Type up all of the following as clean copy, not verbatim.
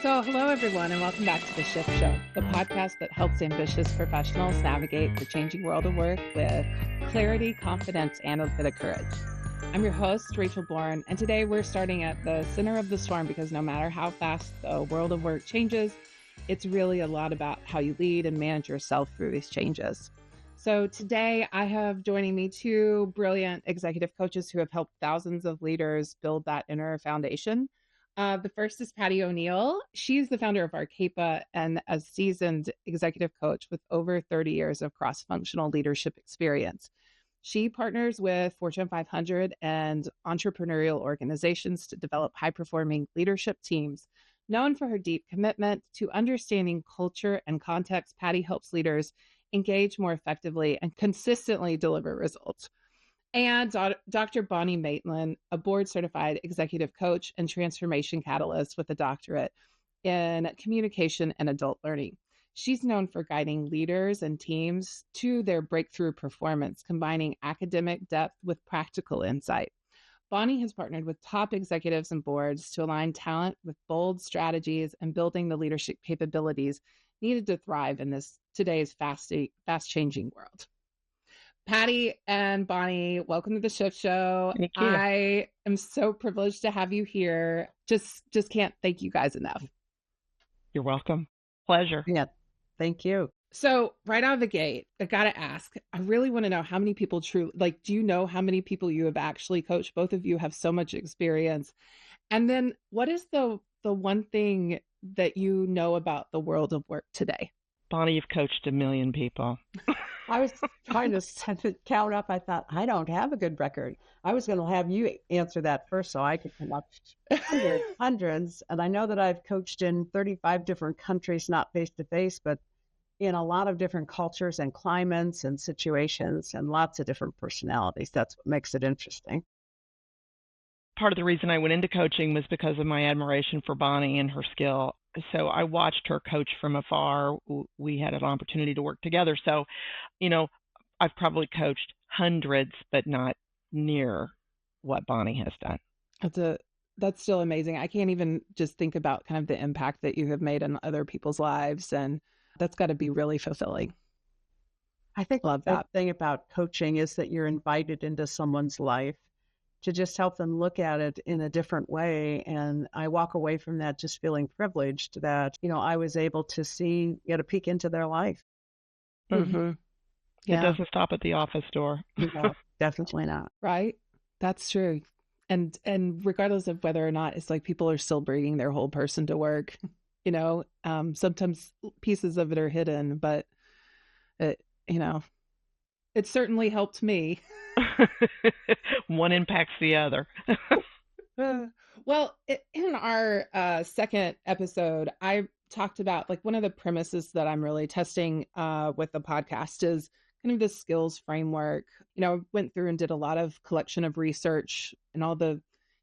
So, hello everyone, and welcome back to The Shift Show, the podcast that helps ambitious professionals navigate the changing world of work with clarity, confidence, and a bit of courage. I'm your host, Rachel Bourne, and today we're starting at the center of the storm because no matter how fast the world of work changes, it's really a lot about how you lead and manage yourself through these changes. So today I have joining me two brilliant executive coaches who have helped thousands of leaders build that inner foundation. The first is Patti O'Neal. She's the founder of Arcapa and a seasoned executive coach with over 30 years of cross-functional leadership experience. She partners with Fortune 500 and entrepreneurial organizations to develop high-performing leadership teams. Known for her deep commitment to understanding culture and context, Patti helps leaders engage more effectively and consistently deliver results. And Dr. Bonnie Maitlen, a board-certified executive coach and transformation catalyst with a doctorate in communication and adult learning. She's known for guiding leaders and teams to their breakthrough performance, combining academic depth with practical insight. Bonnie has partnered with top executives and boards to align talent with bold strategies and building the leadership capabilities needed to thrive in today's fast-changing world. Patti and Bonnie, welcome to the Shift Show. Thank you. I am so privileged to have you here. Just can't thank you guys enough. You're welcome. Pleasure. Yeah, thank you. So right out of the gate, I got to ask, I really want to know how many people do you know how many people you have actually coached? Both of you have so much experience. And then what is the one thing that you know about the world of work today? Bonnie, you've coached 1 million people. I was trying to count up. I thought, I don't have a good record. I was going to have you answer that first so I could come up hundreds. And I know that I've coached in 35 different countries, not face-to-face, but in a lot of different cultures and climates and situations and lots of different personalities. That's what makes it interesting. Part of the reason I went into coaching was because of my admiration for Bonnie and her skill. So I watched her coach from afar. We had an opportunity to work together. So, I've probably coached hundreds, but not near what Bonnie has done. That's still amazing. I can't even just think about kind of the impact that you have made on other people's lives. And that's got to be really fulfilling. I think Love that. The thing about coaching is that you're invited into someone's life to just help them look at it in a different way. And I walk away from that just feeling privileged that, I was able to get a peek into their life. Mm-hmm. Yeah. It doesn't stop at the office door. No, definitely not. Right? That's true. And regardless of whether or not it's like people are still bringing their whole person to work, sometimes pieces of it are hidden, but it certainly helped me. One impacts the other. Well, in our second episode, I talked about one of the premises that I'm really testing with the podcast is kind of the skills framework. Went through and did a lot of collection of research and all the,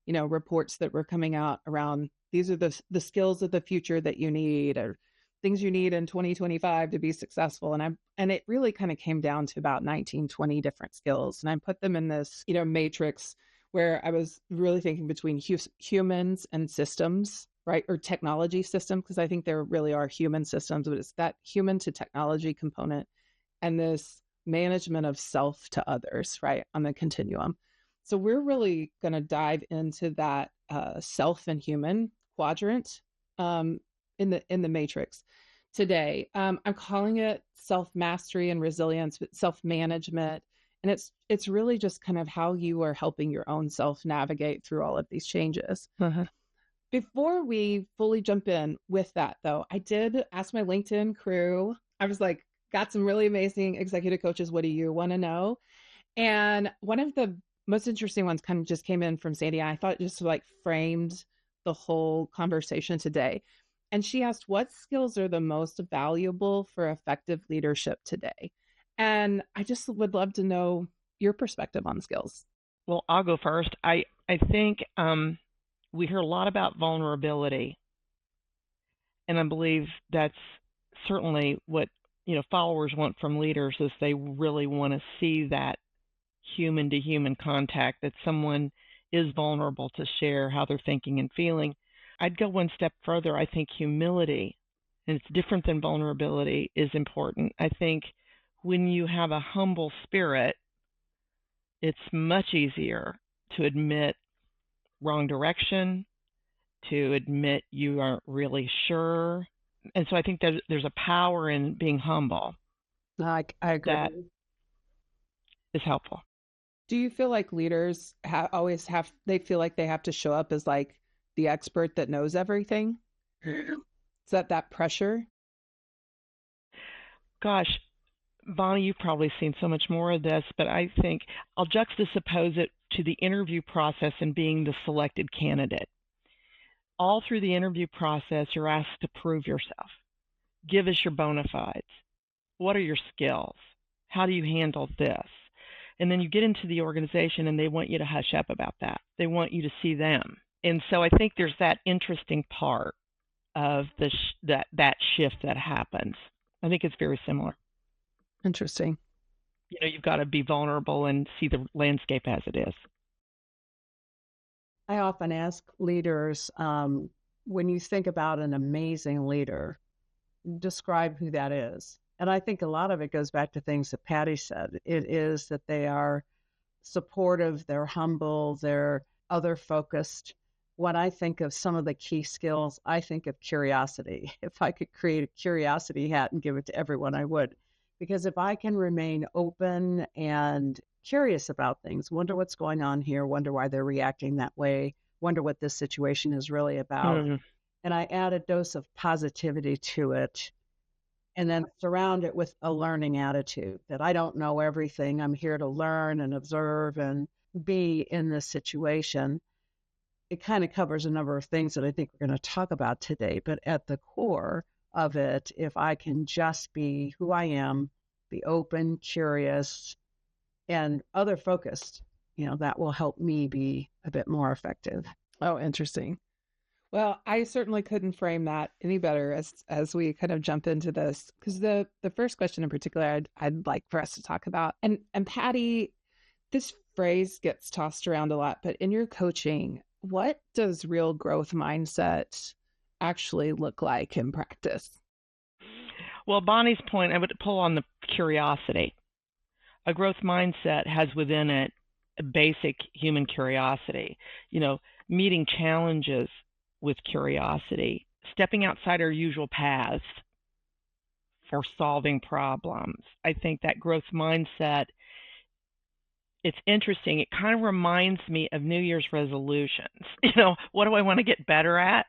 reports that were coming out around these are the skills of the future that you need or things you need in 2025 to be successful. And it really kind of came down to about 19, 20 different skills. And I put them in this, matrix where I was really thinking between humans and systems, right? Or technology systems, because I think there really are human systems, but it's that human to technology component and this management of self to others, right? On the continuum. So we're really going to dive into that self and human quadrant in the matrix today. I'm calling it self-mastery and resilience, but self-management. And it's really just kind of how you are helping your own self navigate through all of these changes. Uh-huh. Before we fully jump in with that, though, I did ask my LinkedIn crew. I was like, got some really amazing executive coaches. What do you want to know? And one of the most interesting ones kind of just came in from Sandy. I thought it just framed the whole conversation today. And she asked, what skills are the most valuable for effective leadership today? And I just would love to know your perspective on skills. Well, I'll go first. I think we hear a lot about vulnerability. And I believe that's certainly what, followers want from leaders is they really want to see that human to human contact, that someone is vulnerable to share how they're thinking and feeling. I'd go one step further. I think humility, and it's different than vulnerability, is important. I think when you have a humble spirit, it's much easier to admit wrong direction, to admit you aren't really sure. And so I think that there's a power in being humble. I agree. That is helpful. Do you feel like leaders they feel like they have to show up as like the expert that knows everything? Is that pressure? Gosh, Bonnie, you've probably seen so much more of this, but I think I'll juxtapose it to the interview process and being the selected candidate. All through the interview process, you're asked to prove yourself. Give us your bona fides. What are your skills? How do you handle this? And then you get into the organization and they want you to hush up about that. They want you to see them. And so I think there's that interesting part of that shift that happens. I think it's very similar. Interesting. You've got to be vulnerable and see the landscape as it is. I often ask leaders, when you think about an amazing leader, describe who that is. And I think a lot of it goes back to things that Patti said. It is that they are supportive, they're humble, they're other-focused. When I think of some of the key skills, I think of curiosity. If I could create a curiosity hat and give it to everyone, I would. Because if I can remain open and curious about things, wonder what's going on here, wonder why they're reacting that way, wonder what this situation is really about, and I add a dose of positivity to it, and then surround it with a learning attitude that I don't know everything. I'm here to learn and observe and be in this situation. It kind of covers a number of things that I think we're going to talk about today. But at the core of it, if I can just be who I am, be open, curious, and other focused, that will help me be a bit more effective. Oh, interesting. Well, I certainly couldn't frame that any better as we kind of jump into this, because the first question in particular I'd like for us to talk about, and Patti, this phrase gets tossed around a lot, but in your coaching, what does real growth mindset actually look like in practice? Well, Bonnie's point, I would pull on the curiosity. A growth mindset has within it a basic human curiosity, meeting challenges with curiosity, stepping outside our usual paths for solving problems. I think that growth mindset, it's interesting. It kind of reminds me of New Year's resolutions. What do I want to get better at?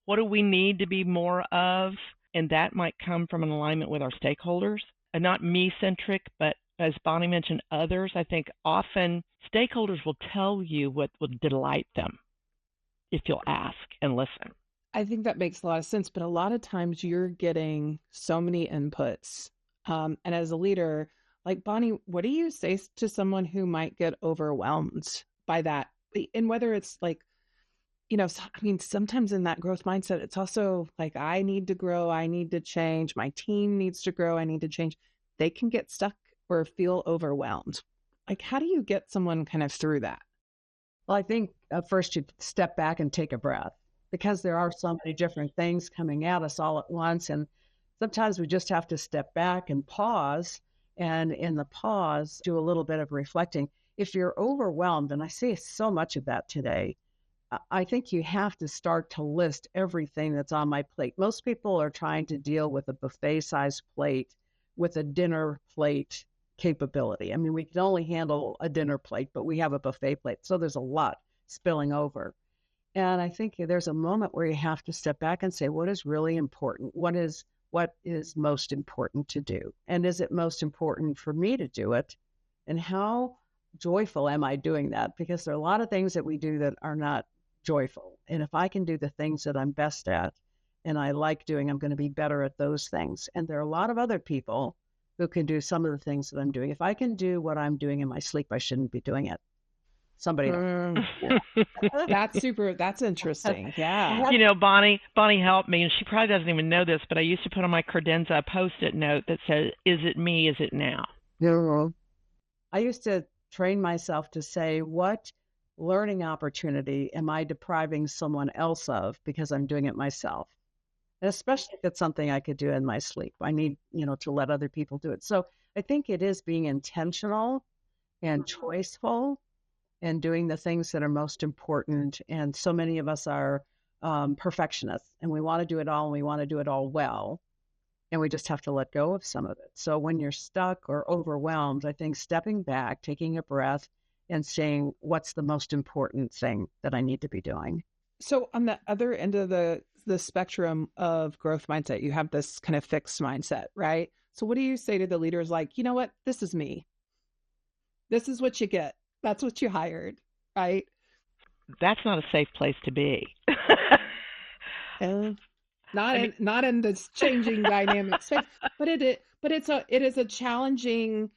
What do we need to be more of? And that might come from an alignment with our stakeholders, and not me-centric, but as Bonnie mentioned, others. I think often stakeholders will tell you what will delight them if you'll ask and listen. I think that makes a lot of sense, but a lot of times you're getting so many inputs. And as a leader, like Bonnie, what do you say to someone who might get overwhelmed by that? And whether it's like, sometimes in that growth mindset, it's also like, I need to grow, I need to change, my team needs to grow, I need to change. They can get stuck or feel overwhelmed. Like, how do you get someone kind of through that? Well, I think first you step back and take a breath, because there are so many different things coming at us all at once. And sometimes we just have to step back and pause. And in the pause, do a little bit of reflecting. If you're overwhelmed, and I see so much of that today, I think you have to start to list everything that's on my plate. Most people are trying to deal with a buffet-sized plate with a dinner plate capability. I mean, we can only handle a dinner plate, but we have a buffet plate. So there's a lot spilling over. And I think there's a moment where you have to step back and say, what is really important? What is most important to do? And is it most important for me to do it? And how joyful am I doing that? Because there are a lot of things that we do that are not joyful. And if I can do the things that I'm best at and I like doing, I'm going to be better at those things. And there are a lot of other people who can do some of the things that I'm doing. If I can do what I'm doing in my sleep, I shouldn't be doing it. Somebody else. That's interesting. Yeah. Bonnie helped me, and she probably doesn't even know this, but I used to put on my credenza a Post-it note that says, is it me? Is it now? Yeah. I used to train myself to say, what learning opportunity am I depriving someone else of because I'm doing it myself? And especially if it's something I could do in my sleep. I need, to let other people do it. So I think it is being intentional and choiceful and doing the things that are most important. And so many of us are perfectionists, and we want to do it all, and we want to do it all well. And we just have to let go of some of it. So when you're stuck or overwhelmed, I think stepping back, taking a breath, and saying, what's the most important thing that I need to be doing? So on the other end of the spectrum of growth mindset, you have this kind of fixed mindset, right? So what do you say to the leaders like, you know what, this is me. This is what you get. That's what you hired, right? That's not a safe place to be. Not in this changing dynamic space, but it is a challenging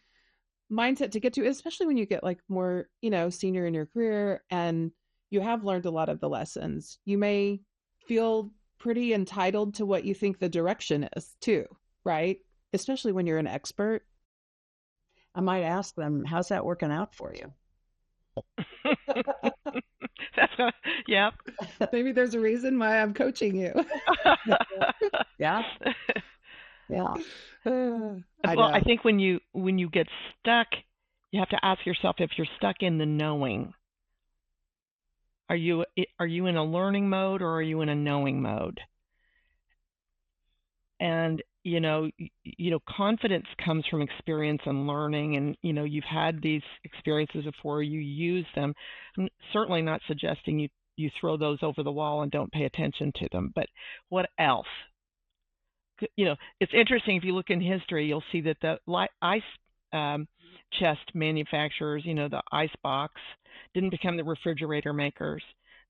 mindset to get to, especially when you get like more, senior in your career and you have learned a lot of the lessons. You may feel pretty entitled to what you think the direction is too, right? Especially when you're an expert. I might ask them, how's that working out for you? Yep. Maybe there's a reason why I'm coaching you. Yeah. Yeah. I think when you get stuck, you have to ask yourself if you're stuck in the knowing. Are you in a learning mode or are you in a knowing mode? And confidence comes from experience and learning, and you've had these experiences before, you use them. I'm certainly not suggesting you throw those over the wall and don't pay attention to them, but what else? It's interesting, if you look in history, you'll see that the ice chest manufacturers, the ice box, didn't become the refrigerator makers.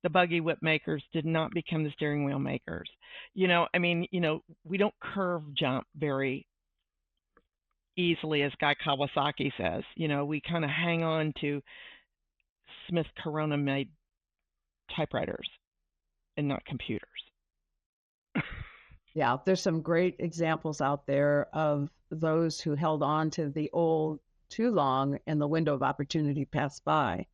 The buggy whip makers did not become the steering wheel makers. We don't curve jump very easily, as Guy Kawasaki says. We kind of hang on to Smith Corona made typewriters and not computers. Yeah, there's some great examples out there of those who held on to the old too long and the window of opportunity passed by.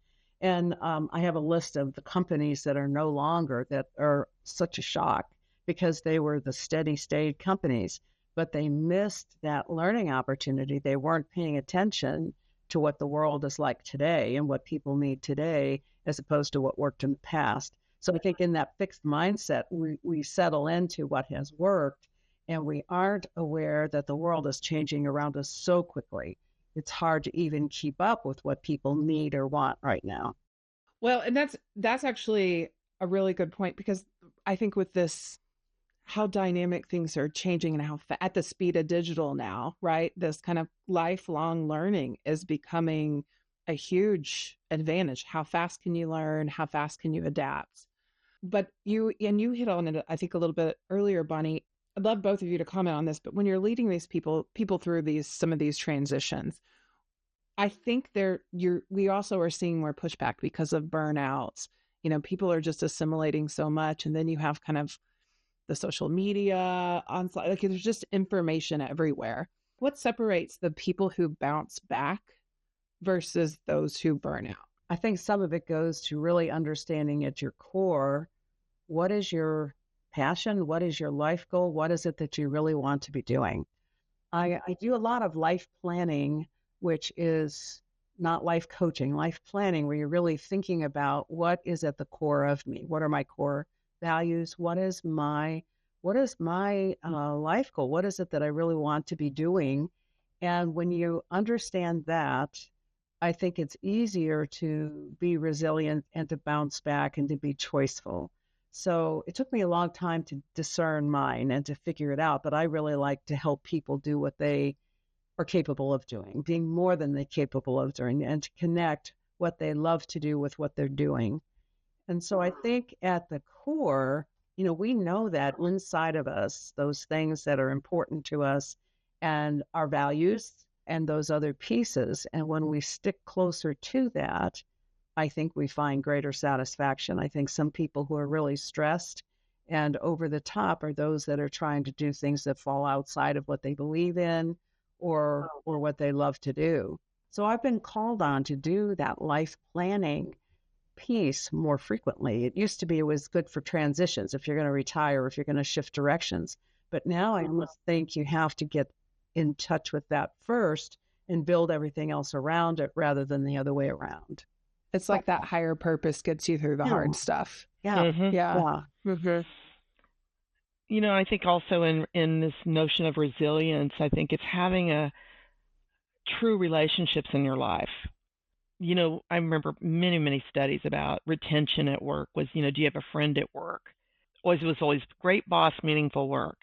And I have a list of the companies that are no longer, that are such a shock because they were the steady state companies, but they missed that learning opportunity. They weren't paying attention to what the world is like today and what people need today, as opposed to what worked in the past. So I think in that fixed mindset, we settle into what has worked, and we aren't aware that the world is changing around us so quickly. It's hard to even keep up with what people need or want right now. Well, and that's actually a really good point, because I think with this, how dynamic things are changing and how at the speed of digital now, right? This kind of lifelong learning is becoming a huge advantage. How fast can you learn? How fast can you adapt? But you hit on it, I think, a little bit earlier, Bonnie. I'd love both of you to comment on this, but when you're leading these people through some of these transitions, I think we also are seeing more pushback because of burnouts. People are just assimilating so much, and then you have kind of the social media onslaught. Like, there's just information everywhere. What separates the people who bounce back versus those who burn out? I think some of it goes to really understanding at your core, what is your passion? What is your life goal? What is it that you really want to be doing? I do a lot of life planning, which is not life coaching, life planning, where you're really thinking about what is at the core of me. What are my core values? What is my life goal? What is it that I really want to be doing? And when you understand that, I think it's easier to be resilient and to bounce back and to be choiceful. So it took me a long time to discern mine and to figure it out, but I really like to help people do what they are capable of doing, being more than they're capable of doing, and to connect what they love to do with what they're doing. And so I think at the core, we know that inside of us, those things that are important to us and our values and those other pieces. And when we stick closer to that, I think we find greater satisfaction. I think some people who are really stressed and over the top are those that are trying to do things that fall outside of what they believe in or what they love to do. So I've been called on to do that life planning piece more frequently. It used to be it was good for transitions if you're going to retire or if you're going to shift directions. But now I almost think you have to get in touch with that first and build everything else around it rather than the other way around. It's like that higher purpose gets you through the hard stuff. Yeah. Mm-hmm. Yeah. Yeah. I think also in this notion of resilience, I think it's having a true relationships in your life. I remember many, many studies about retention at work was, do you have a friend at work? It was always great boss, meaningful work.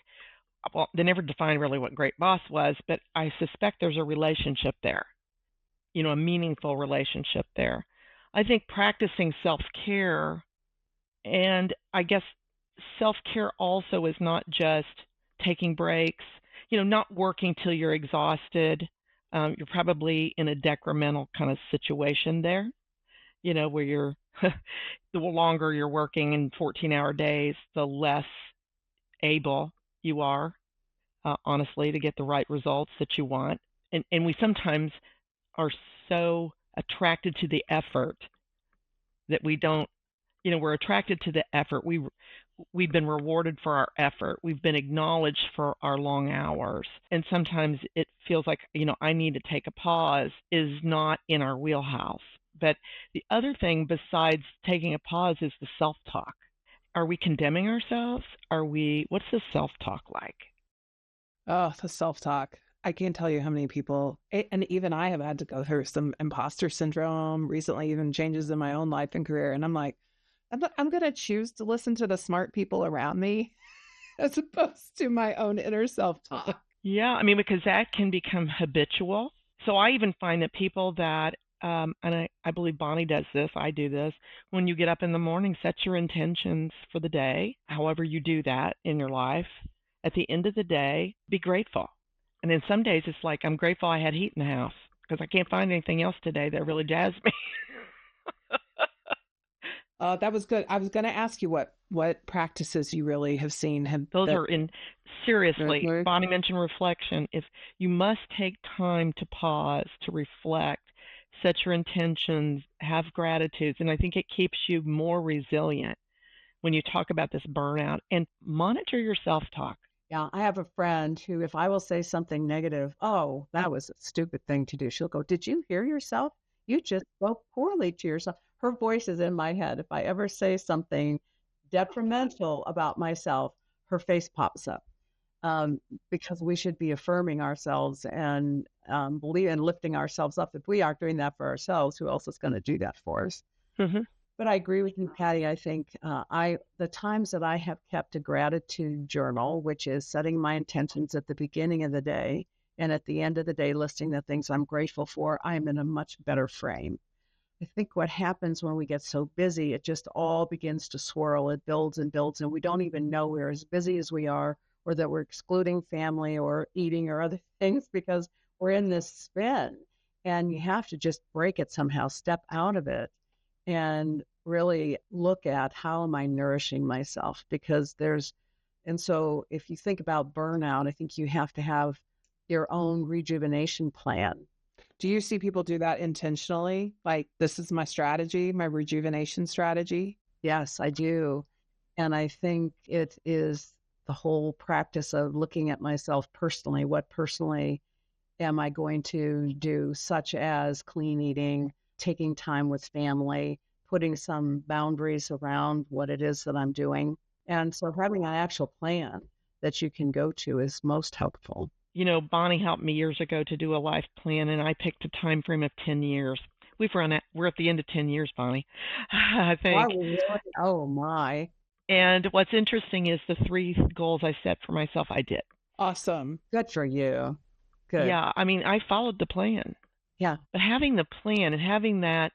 Well, they never defined really what great boss was, but I suspect there's a relationship there, a meaningful relationship there. I think practicing self-care, and I guess self-care also is not just taking breaks, not working till you're exhausted. You're probably in a decremental kind of situation there, where you're the longer you're working in 14-hour days, the less able you are, honestly, to get the right results that you want. And we sometimes are so attracted to the effort that we don't, we're attracted to the effort. We've been rewarded for our effort. We've been acknowledged for our long hours. And sometimes it feels like, I need to take a pause is not in our wheelhouse. But the other thing besides taking a pause is the self-talk. Are we condemning ourselves? What's the self-talk like? Oh, the self-talk. I can't tell you how many people, and even I have had to go through some imposter syndrome recently, even changes in my own life and career. And I'm like, I'm going to choose to listen to the smart people around me as opposed to my own inner self-talk. Yeah, because that can become habitual. So I even find that people that, and I believe Bonnie does this, I do this, when you get up in the morning, set your intentions for the day, however you do that in your life. At the end of the day, be grateful. And then some days it's like, I'm grateful I had heat in the house because I can't find anything else today that really jazzed me. That was good. I was going to ask you what practices you really have seen. Those are seriously, Mhm. Bonnie mentioned reflection. If you must take time to pause, to reflect, set your intentions, have gratitudes, and I think it keeps you more resilient when you talk about this burnout, and monitor your self-talk. Yeah, I have a friend who, if I will say something negative, oh, that was a stupid thing to do, she'll go, did you hear yourself? You just spoke poorly to yourself. Her voice is in my head. If I ever say something detrimental about myself, her face pops up. Because we should be affirming ourselves and believe and lifting ourselves up. If we aren't doing that for ourselves, who else is going to do that for us? Mm-hmm. But I agree with you, Patti. I think the times that I have kept a gratitude journal, which is setting my intentions at the beginning of the day and at the end of the day, listing the things I'm grateful for, I'm in a much better frame. I think what happens when we get so busy, it just all begins to swirl. It builds and builds, and we don't even know we're as busy as we are, or that we're excluding family or eating or other things because we're in this spin. And you have to just break it somehow, step out of it, and really look at how am I nourishing myself? And so if you think about burnout, I think you have to have your own rejuvenation plan. Do you see people do that intentionally? Like, this is my strategy, my rejuvenation strategy? Yes, I do. And I think it is the whole practice of looking at myself personally. What personally am I going to do, such as clean eating, taking time with family, putting some boundaries around what it is that I'm doing. And so having an actual plan that you can go to is most helpful. Bonnie helped me years ago to do a life plan, and I picked a time frame of 10 years. We're at the end of 10 years, Bonnie, I think. Are we really? Oh, my. And what's interesting is the 3 goals I set for myself, I did. Awesome. Good for you. Good. Yeah, I followed the plan. Yeah. But having the plan and having that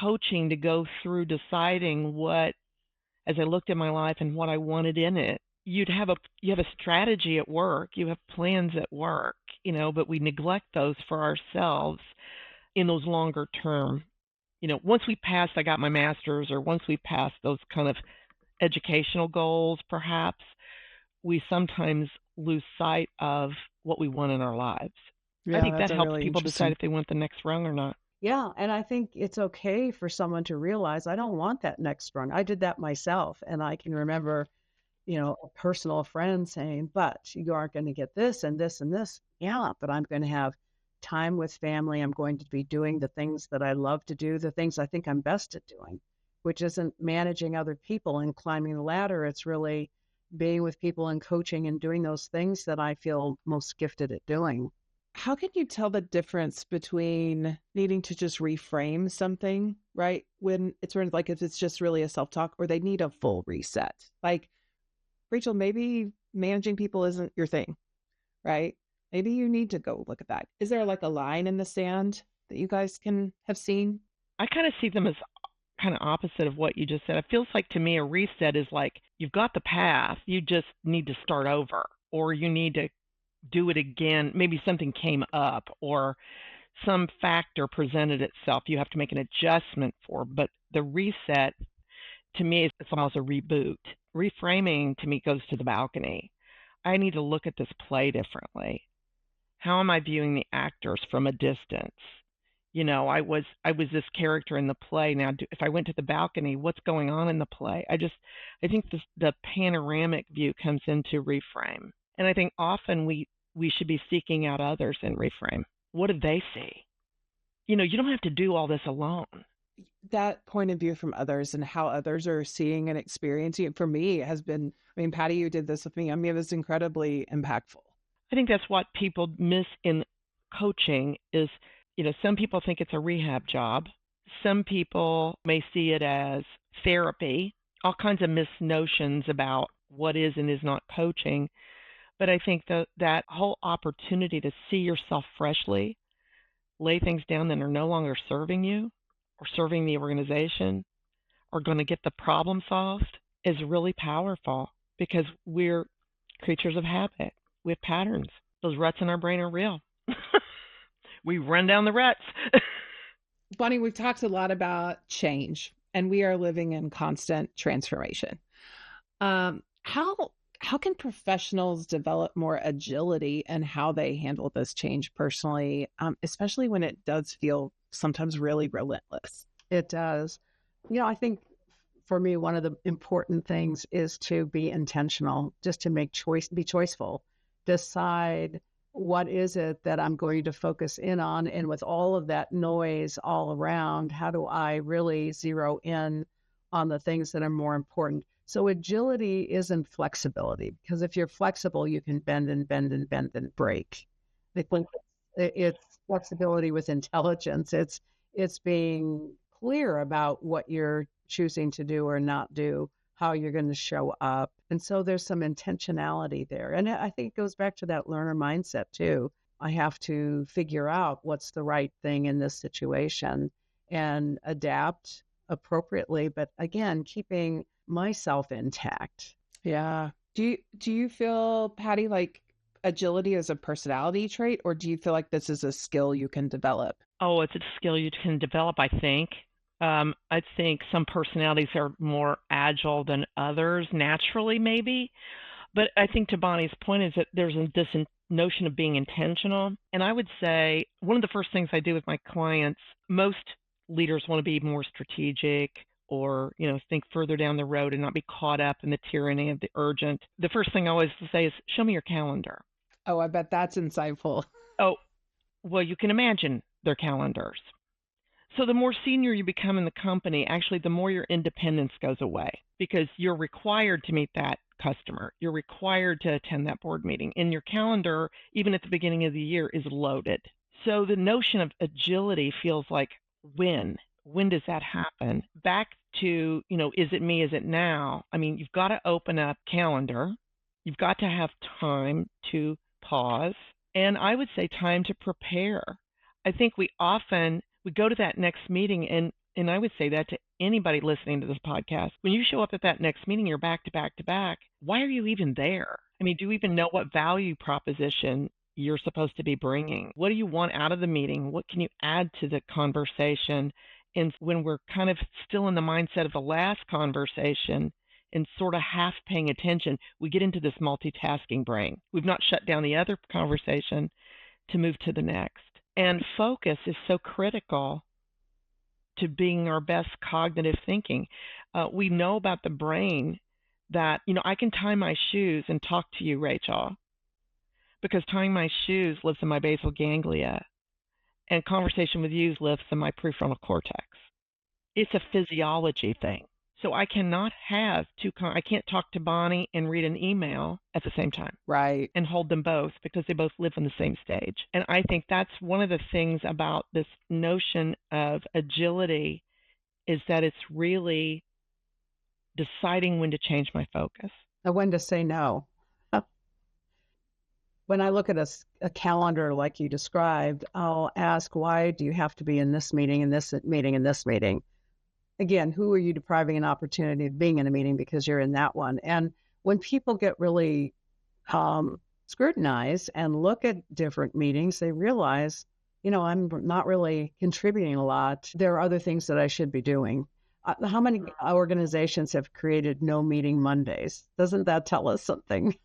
coaching to go through deciding what, as I looked at my life and what I wanted in it, you have a strategy at work, you have plans at work, but we neglect those for ourselves in those longer term. Once I got my master's, or once we passed those kind of educational goals, perhaps we sometimes lose sight of what we want in our lives. Yeah, I think that helps really people decide if they want the next rung or not. Yeah, and I think it's okay for someone to realize I don't want that next rung. I did that myself, and I can remember, a personal friend saying, "But you aren't going to get this and this and this." Yeah, but I'm going to have time with family. I'm going to be doing the things that I love to do, the things I think I'm best at doing, which isn't managing other people and climbing the ladder. It's really being with people and coaching and doing those things that I feel most gifted at doing. How can you tell the difference between needing to just reframe something, right? When it's sort of like if it's just really a self-talk or they need a full reset. Like, Rachel, maybe managing people isn't your thing, right? Maybe you need to go look at that. Is there like a line in the sand that you guys can have seen? I kind of see them as kind of opposite of what you just said. It feels like to me a reset is like you've got the path, you just need to start over, or you need to do it again. Maybe something came up or some factor presented itself you have to make an adjustment for. But the reset to me is almost a reboot. Reframing to me goes to the balcony. I need to look at this play differently. How am I viewing the actors from a distance? I was this character in the play. Now, if I went to the balcony, what's going on in the play? I think the panoramic view comes into reframe, and I think often we should be seeking out others in reframe. What do they see? You don't have to do all this alone. That point of view from others and how others are seeing and experiencing it for me has been, Patti, you did this with me. It was incredibly impactful. I think that's what people miss in coaching is, some people think it's a rehab job. Some people may see it as therapy, all kinds of misnotions about what is and is not coaching. But I think that whole opportunity to see yourself freshly, lay things down that are no longer serving you or serving the organization or going to get the problem solved is really powerful because we're creatures of habit. We have patterns. Those ruts in our brain are real. We run down the ruts. Bonnie, we've talked a lot about change, and we are living in constant transformation. How can professionals develop more agility in how they handle this change personally, especially when it does feel sometimes really relentless? It does. I think for me, one of the important things is to be intentional, just to be choiceful, decide what is it that I'm going to focus in on? And with all of that noise all around, how do I really zero in on the things that are more important? So agility isn't flexibility, because if you're flexible, you can bend and bend and bend and break. I think it's flexibility with intelligence. It's being clear about what you're choosing to do or not do, how you're going to show up. And so there's some intentionality there. And I think it goes back to that learner mindset too. I have to figure out what's the right thing in this situation and adapt appropriately, but again, keeping myself intact. Yeah. Do you feel, Patti, like agility is a personality trait, or do you feel like this is a skill you can develop? Oh, it's a skill you can develop, I think. I think some personalities are more agile than others, naturally maybe. But I think to Bonnie's point is that there's this notion of being intentional. And I would say one of the first things I do with my clients, most leaders want to be more strategic or, think further down the road and not be caught up in the tyranny of the urgent. The first thing I always say is, show me your calendar. Oh, I bet that's insightful. Oh, well, you can imagine their calendars. So the more senior you become in the company, actually, the more your independence goes away because you're required to meet that customer. You're required to attend that board meeting. And your calendar, even at the beginning of the year, is loaded. So the notion of agility feels like when does that happen? Back to, is it me? Is it now? You've got to open up calendar. You've got to have time to pause. And I would say time to prepare. I think we go to that next meeting, and I would say that to anybody listening to this podcast. When you show up at that next meeting, you're back to back to back. Why are you even there? Do you even know what value proposition you're supposed to be bringing? What do you want out of the meeting? What can you add to the conversation? And when we're kind of still in the mindset of the last conversation and sort of half paying attention, we get into this multitasking brain. We've not shut down the other conversation to move to the next. And focus is so critical to being our best cognitive thinking. We know about the brain that, I can tie my shoes and talk to you, Rachel, because tying my shoes lives in my basal ganglia, and conversation with you lives in my prefrontal cortex. It's a physiology thing. So I cannot have I can't talk to Bonnie and read an email at the same time. Right. And hold them both because they both live on the same stage. And I think that's one of the things about this notion of agility is that it's really deciding when to change my focus. And when to say no. When I look at a calendar like you described, I'll ask, why do you have to be in this meeting, in this meeting, in this meeting? Again, who are you depriving an opportunity of being in a meeting because you're in that one? And when people get really scrutinized and look at different meetings, they realize, I'm not really contributing a lot. There are other things that I should be doing. How many organizations have created no meeting Mondays? Doesn't that tell us something?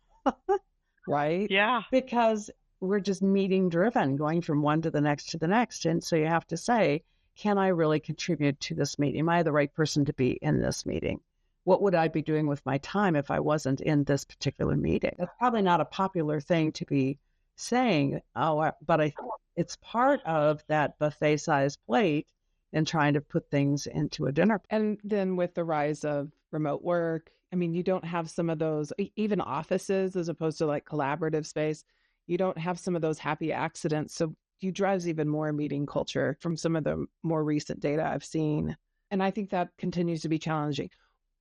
Right? Yeah. Because we're just meeting driven, going from one to the next to the next. And so you have to say, can I really contribute to this meeting? Am I the right person to be in this meeting? What would I be doing with my time if I wasn't in this particular meeting? That's probably not a popular thing to be saying, but I think it's part of that buffet-sized plate and trying to put things into a dinner. And then with the rise of remote work, you don't have some of those, even offices as opposed to like collaborative space, you don't have some of those happy accidents. So you drives even more meeting culture from some of the more recent data I've seen. And I think that continues to be challenging.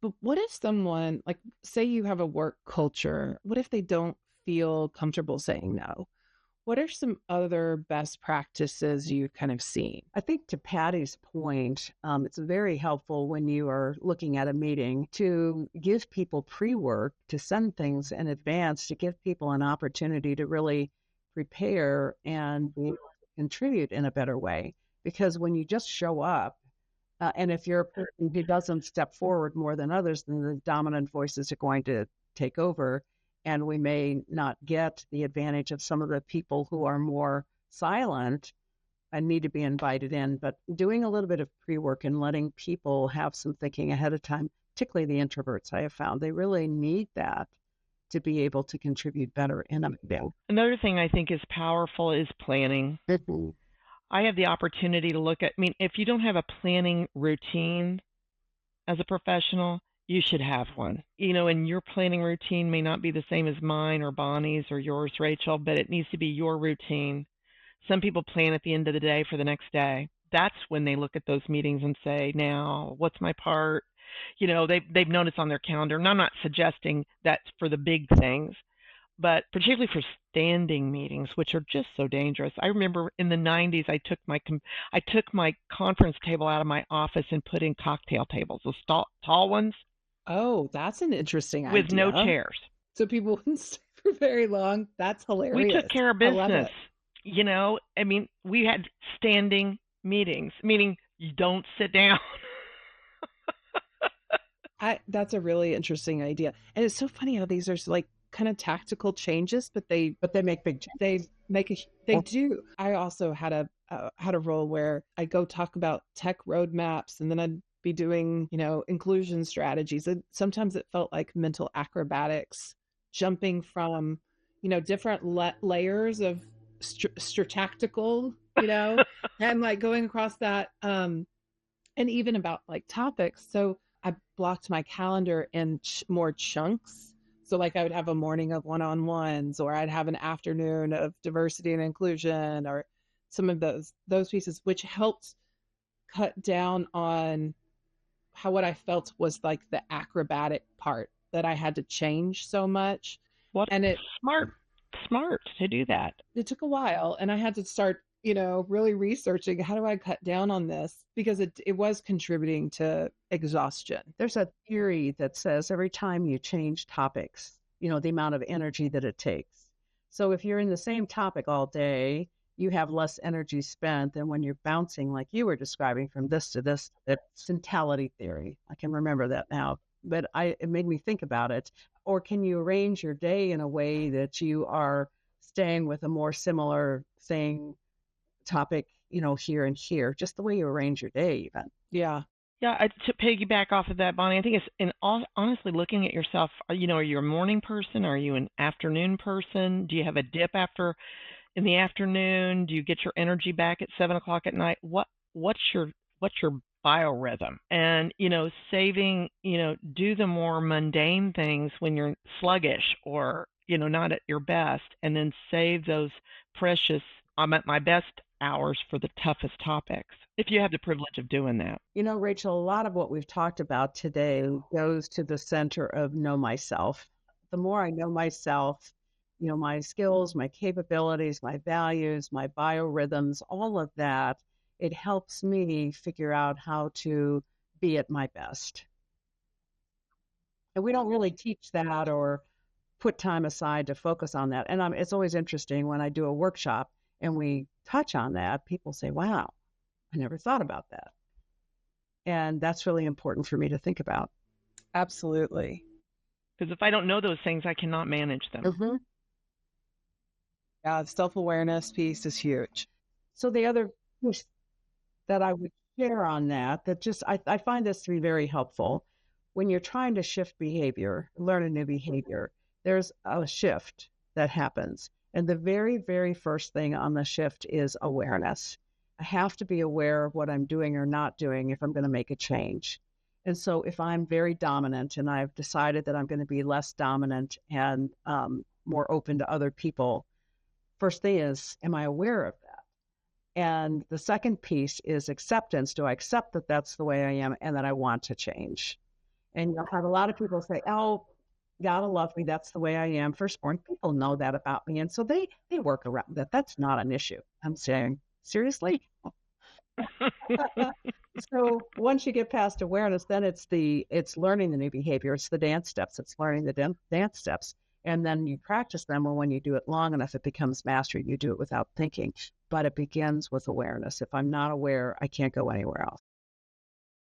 But what if someone, like, say you have a work culture, what if they don't feel comfortable saying no? What are some other best practices you've kind of seen? I think to Patti's point, it's very helpful when you are looking at a meeting to give people pre-work, to send things in advance, to give people an opportunity to really prepare and contribute in a better way. Because when you just show up, and if you're a person who doesn't step forward more than others, then the dominant voices are going to take over. And we may not get the advantage of some of the people who are more silent and need to be invited in. But doing a little bit of pre-work and letting people have some thinking ahead of time, particularly the introverts, I have found they really need that to be able to contribute better in a meeting. Another thing I think is powerful is planning. Mm-hmm. I have the opportunity to look at, if you don't have a planning routine as a professional, you should have one. And your planning routine may not be the same as mine or Bonnie's or yours, Rachel, but it needs to be your routine. Some people plan at the end of the day for the next day. That's when they look at those meetings and say, now, what's my part? They've noticed on their calendar, and I'm not suggesting that's for the big things, but particularly for standing meetings, which are just so dangerous. I remember in the 90s, I took my conference table out of my office and put in cocktail tables, those tall ones. Oh, that's an interesting idea. With no chairs. So people wouldn't stay for very long. That's hilarious. We took care of business. We had standing meetings, meaning you don't sit down. That's a really interesting idea. And it's so funny how these are like kind of tactical changes, but they make big changes. They do. I also had a role where I go talk about tech roadmaps, and then I'd be doing, inclusion strategies. And sometimes it felt like mental acrobatics, jumping from, different layers of tactical, and like going across that, and even about like topics. So I blocked my calendar in more chunks. So like I would have a morning of one-on-ones, or I'd have an afternoon of diversity and inclusion, or some of those pieces, which helped cut down on what I felt was like the acrobatic part that I had to change so much. Smart to do that. It took a while, and I had to start, really researching how do I cut down on this, because it was contributing to exhaustion. There's a theory that says every time you change topics, the amount of energy that it takes. So if you're in the same topic all day, you have less energy spent than when you're bouncing, like you were describing, from this to this. It's mentality theory. I can remember that now, but it made me think about it. Or can you arrange your day in a way that you are staying with a more similar topic here and here, just the way you arrange your day even. Yeah. Yeah, to piggyback off of that, Bonnie, I think honestly looking at yourself, are you a morning person? Are you an afternoon person? Do you have a dip in the afternoon? Do you get your energy back at 7 o'clock at night? What's your biorhythm? And, saving, do the more mundane things when you're sluggish or, not at your best, and then save those precious, I'm at my best hours for the toughest topics, if you have the privilege of doing that. Rachel, a lot of what we've talked about today goes to the center of know myself. The more I know myself, my skills, my capabilities, my values, my biorhythms, all of that, it helps me figure out how to be at my best. And we don't really teach that or put time aside to focus on that. And it's always interesting when I do a workshop and we touch on that, people say, wow, I never thought about that. And that's really important for me to think about. Absolutely. Because if I don't know those things, I cannot manage them. Mm-hmm. Yeah, the self-awareness piece is huge. So the other piece that I would share on that just, I find this to be very helpful. When you're trying to shift behavior, learn a new behavior, there's a shift that happens. And the very, very first thing on the shift is awareness. I have to be aware of what I'm doing or not doing if I'm going to make a change. And so if I'm very dominant and I've decided that I'm going to be less dominant and more open to other people, first thing is, am I aware of that? And the second piece is acceptance. Do I accept that that's the way I am and that I want to change? And you'll have a lot of people say, oh, gotta love me. That's the way I am. Firstborn, people know that about me. And so they work around that. That's not an issue. I'm saying, seriously? So once you get past awareness, then it's learning the new behavior. It's the dance steps. It's learning the dance steps. And then you practice them. And when you do it long enough, it becomes mastery. You do it without thinking. But it begins with awareness. If I'm not aware, I can't go anywhere else.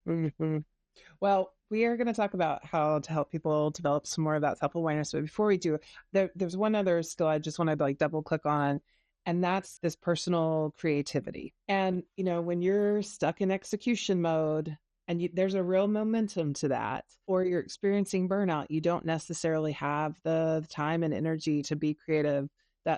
Mm-hmm. Well, we are going to talk about how to help people develop some more of that self-awareness. But before we do, there's one other skill I just want to double click on, and that's this personal creativity. And, when you're stuck in execution mode and there's a real momentum to that, or you're experiencing burnout, you don't necessarily have the time and energy to be creative.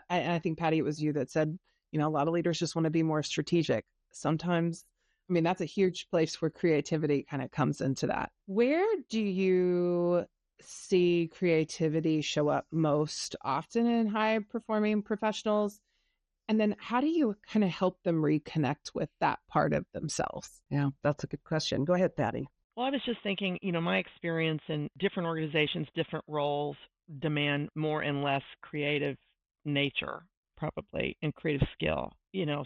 I think, Patti, it was you that said, a lot of leaders just want to be more strategic. Sometimes, that's a huge place where creativity kind of comes into that. Where do you see creativity show up most often in high-performing professionals? And then how do you kind of help them reconnect with that part of themselves? Yeah, that's a good question. Go ahead, Patti. Well, I was just thinking, my experience in different organizations, different roles demand more and less creative nature, probably, and creative skill.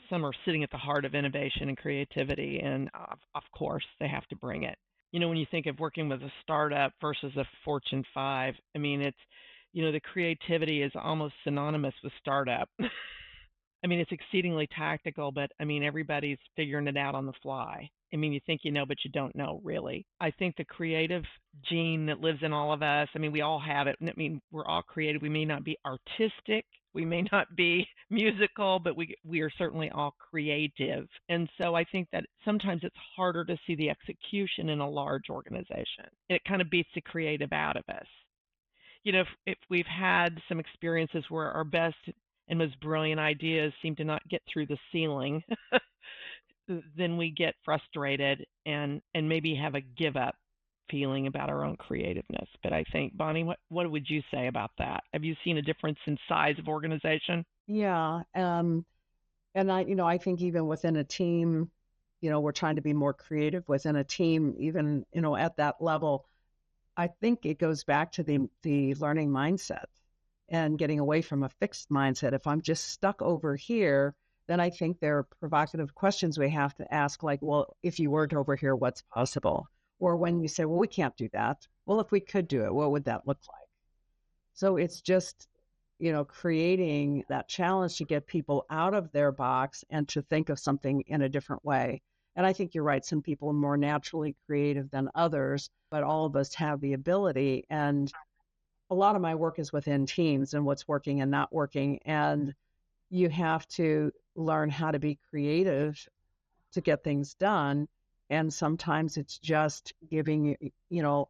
Some are sitting at the heart of innovation and creativity, and of course, they have to bring it. When you think of working with a startup versus a Fortune 5, it's, the creativity is almost synonymous with startup. It's exceedingly tactical, but everybody's figuring it out on the fly. You think you know, but you don't know, really. I think the creative gene that lives in all of us, we all have it. We're all creative. We may not be artistic. We may not be musical, but we are certainly all creative. And so I think that sometimes it's harder to see the execution in a large organization. It kind of beats the creative out of us. If we've had some experiences where our best and most brilliant ideas seem to not get through the ceiling, then we get frustrated and maybe have a give up feeling about our own creativeness. But I think, Bonnie, what would you say about that? Have you seen a difference in size of organization? Yeah. And I think even within a team, we're trying to be more creative within a team, even, at that level. I think it goes back to the learning mindset and getting away from a fixed mindset. If I'm just stuck over here, then I think there are provocative questions we have to ask, like, well, if you weren't over here, what's possible? Or when you say, well, we can't do that. Well, if we could do it, what would that look like? So it's just, creating that challenge to get people out of their box and to think of something in a different way. And I think you're right. Some people are more naturally creative than others, but all of us have the ability. And a lot of my work is within teams and what's working and not working. And you have to learn how to be creative to get things done. And sometimes it's just giving,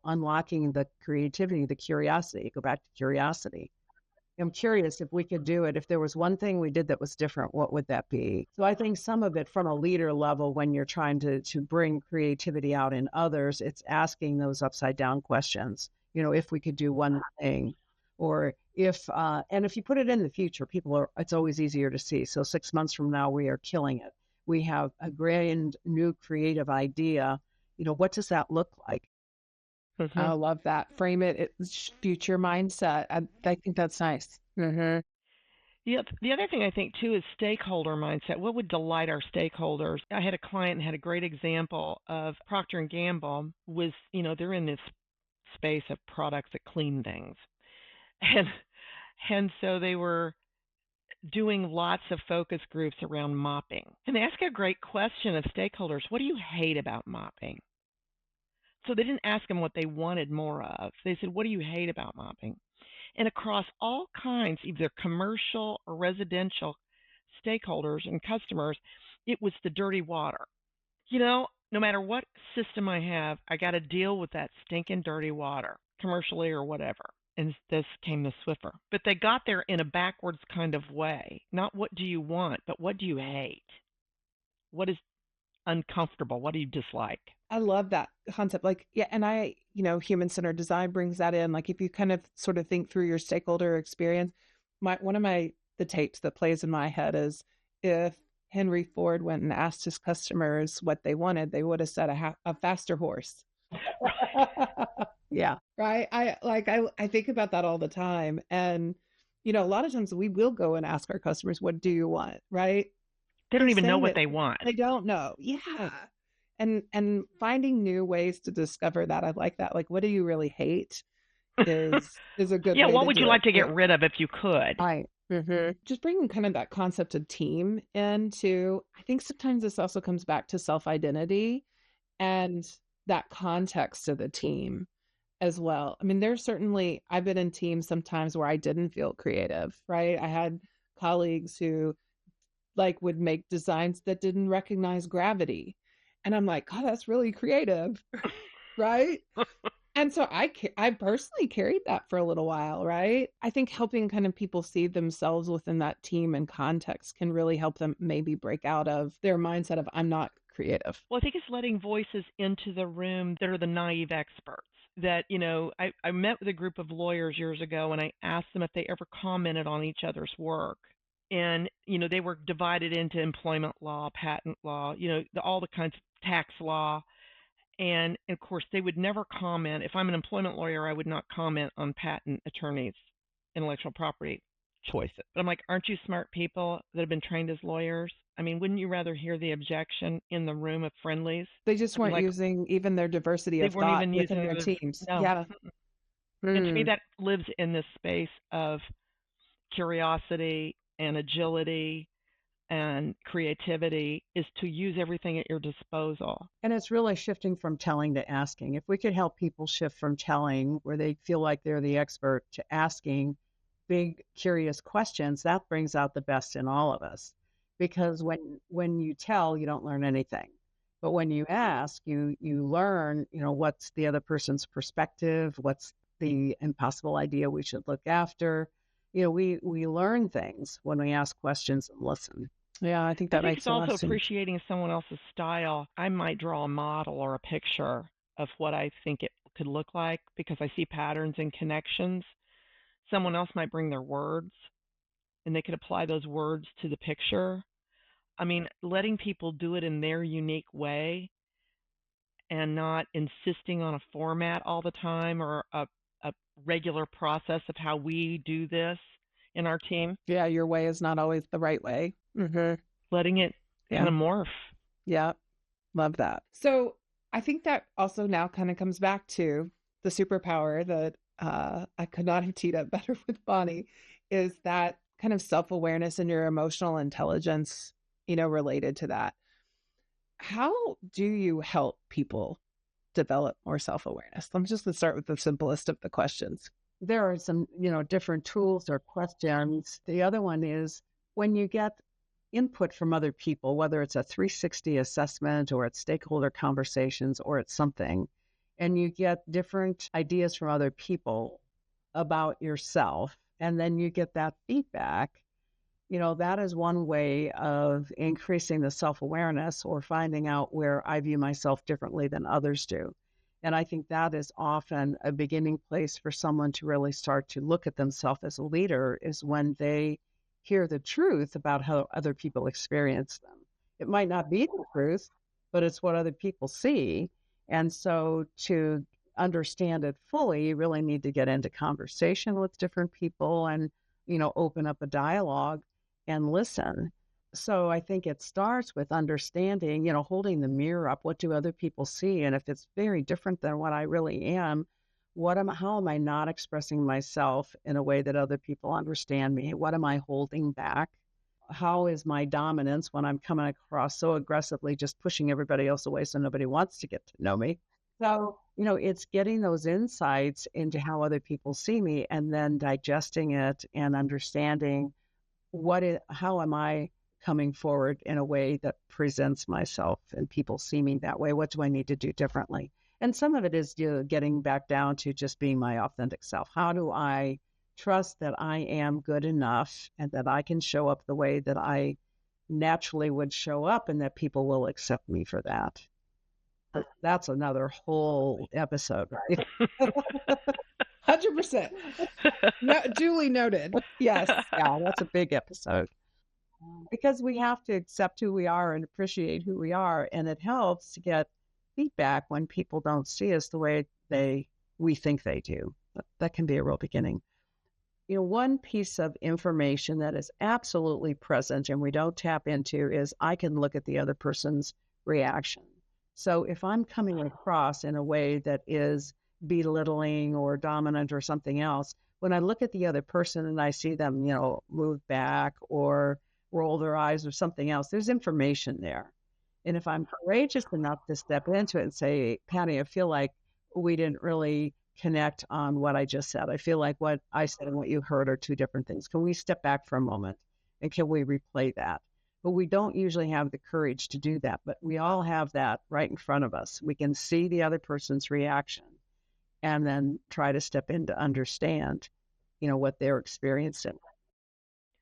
unlocking the creativity, the curiosity. Go back to curiosity. I'm curious if we could do it. If there was one thing we did that was different, what would that be? So I think some of it from a leader level, when you're trying to bring creativity out in others, it's asking those upside down questions. If we could do one thing, or and if you put it in the future, it's always easier to see. So 6 months from now, we are killing it. We have a grand new creative idea. What does that look like? Mm-hmm. I love that. Frame it, it's future mindset. I think that's nice. Mm-hmm. Yeah, the other thing I think too is stakeholder mindset. What would delight our stakeholders? I had a client and had a great example of Procter and Gamble was, they're in this space of products that clean things. And so they were doing lots of focus groups around mopping. And they asked a great question of stakeholders, what do you hate about mopping? So they didn't ask them what they wanted more of. They said, what do you hate about mopping? And across all kinds, either commercial or residential stakeholders and customers, it was the dirty water. No matter what system I have, I got to deal with that stinking dirty water, commercially or whatever. And this came the Swiffer. But they got there in a backwards kind of way. Not what do you want, but what do you hate? What is uncomfortable? What do you dislike? I love that concept. And human-centered design brings that in. Like if you kind of sort of think through your stakeholder experience, one of the tapes that plays in my head is if Henry Ford went and asked his customers what they wanted, they would have said a faster horse. Yeah. Right. I think about that all the time. And, a lot of times we will go and ask our customers, what do you want? Right. They don't even know what they want. They don't know. Yeah. And finding new ways to discover that. I like that. Like, what do you really hate is a good way what to would do you it. like to get rid of if you could? Right. Mm-hmm. Just bringing kind of that concept of team into, I think sometimes this also comes back to self-identity and that context of the team as well. I mean, I've been in teams sometimes where I didn't feel creative, right? I had colleagues who would make designs that didn't recognize gravity. And I'm like, God, that's really creative, right? And so I personally carried that for a little while, right? I think helping kind of people see themselves within that team and context can really help them maybe break out of their mindset of I'm not creative. Well, I think it's letting voices into the room that are the naive experts. That, I met with a group of lawyers years ago and I asked them if they ever commented on each other's work. And, they were divided into employment law, patent law, all the kinds of tax law. And of course, they would never comment. If I'm an employment lawyer, I would not comment on patent attorneys' intellectual property choices. But I'm like, aren't you smart people that have been trained as lawyers? I mean, wouldn't you rather hear the objection in the room of friendlies? They just weren't using even their diversity of thought within their teams. No. Yeah. And to me, that lives in this space of curiosity and agility and creativity, is to use everything at your disposal. And it's really shifting from telling to asking. If we could help people shift from telling, where they feel like they're the expert, to asking big, curious questions, that brings out the best in all of us. Because when you tell, you don't learn anything. But when you ask, you learn, what's the other person's perspective, what's the impossible idea we should look after. We learn things when we ask questions and listen. Yeah, I think that makes sense. It's also appreciating someone else's style. I might draw a model or a picture of what I think it could look like because I see patterns and connections. Someone else might bring their words and they could apply those words to the picture. I mean, letting people do it in their unique way and not insisting on a format all the time or a regular process of how we do this in our team. Yeah, your way is not always the right way. Mm-hmm. Letting it kind of morph. Yeah, love that. So I think that also now kind of comes back to the superpower that I could not have teed up better with Bonnie, is that kind of self-awareness and your emotional intelligence, related to that. How do you help people develop more self-awareness? I'm just going to start with the simplest of the questions. There are some, different tools or questions. The other one is when you get input from other people, whether it's a 360 assessment or it's stakeholder conversations or it's something, and you get different ideas from other people about yourself, and then you get that feedback, that is one way of increasing the self-awareness or finding out where I view myself differently than others do. And I think that is often a beginning place for someone to really start to look at themselves as a leader is when they hear the truth about how other people experience them. It might not be the truth, but it's what other people see. And so to understand it fully, you really need to get into conversation with different people and, open up a dialogue and listen. So I think it starts with understanding, holding the mirror up. What do other people see? And if it's very different than what I really am, how am I not expressing myself in a way that other people understand me? What am I holding back? How is my dominance when I'm coming across so aggressively, just pushing everybody else away so nobody wants to get to know me? So, it's getting those insights into how other people see me and then digesting it and understanding how am I coming forward in a way that presents myself and people see me that way? What do I need to do differently? And some of it is getting back down to just being my authentic self. How do I trust that I am good enough and that I can show up the way that I naturally would show up and that people will accept me for that? But that's another whole episode, right? 100%. No, duly noted. Yes. Yeah, that's a big episode. Because we have to accept who we are and appreciate who we are. And it helps to get feedback when people don't see us the way we think they do. That can be a real beginning. One piece of information that is absolutely present and we don't tap into is I can look at the other person's reaction. So if I'm coming across in a way that is belittling or dominant or something else, when I look at the other person and I see them, move back or roll their eyes or something else, there's information there. And if I'm courageous enough to step into it and say, Patti, I feel like we didn't really connect on what I just said. I feel like what I said and what you heard are two different things. Can we step back for a moment and can we replay that? But we don't usually have the courage to do that. But we all have that right in front of us. We can see the other person's reaction and then try to step in to understand, what they're experiencing.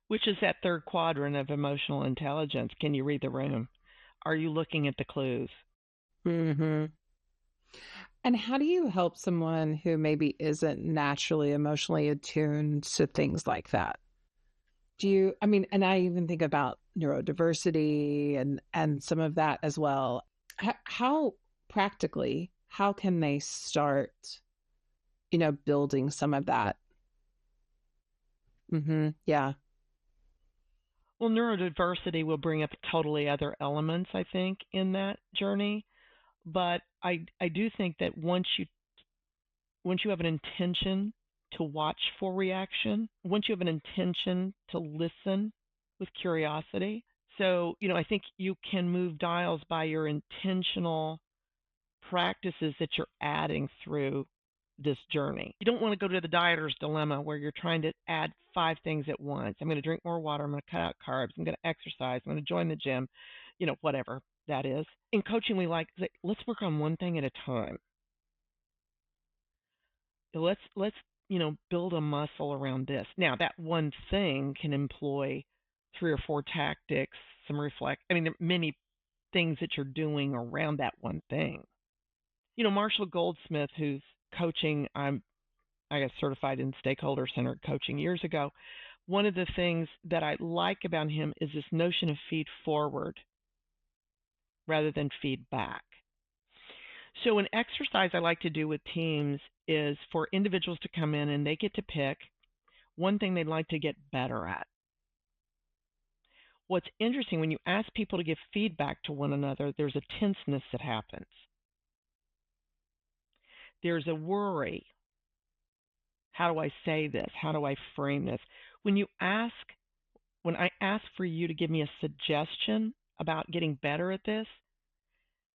Which is that third quadrant of emotional intelligence. Can you read the room? Are you looking at the clues? Mm-hmm. And how do you help someone who maybe isn't naturally emotionally attuned to things like that? And I even think about neurodiversity and some of that as well. How practically, how can they start, building some of that? Mm-hmm. Yeah. Well, neurodiversity will bring up totally other elements, I think, in that journey. But I do think that once you have an intention to watch for reaction, once you have an intention to listen with curiosity, so, I think you can move dials by your intentional practices that you're adding through this journey. You don't want to go to the dieter's dilemma where you're trying to add 5 things at once. I'm going to drink more water. I'm going to cut out carbs. I'm going to exercise. I'm going to join the gym, whatever that is. In coaching, we let's work on one thing at a time. Let's build a muscle around this. Now, that one thing can employ 3 or 4 tactics, there are many things that you're doing around that one thing. Marshall Goldsmith, who's coaching, I got certified in stakeholder-centered coaching years ago. One of the things that I like about him is this notion of feed forward rather than feed back. So an exercise I like to do with teams is for individuals to come in and they get to pick one thing they'd like to get better at. What's interesting, when you ask people to give feedback to one another, there's a tenseness that happens. There's a worry. How do I say this? How do I frame this? When I ask for you to give me a suggestion about getting better at this,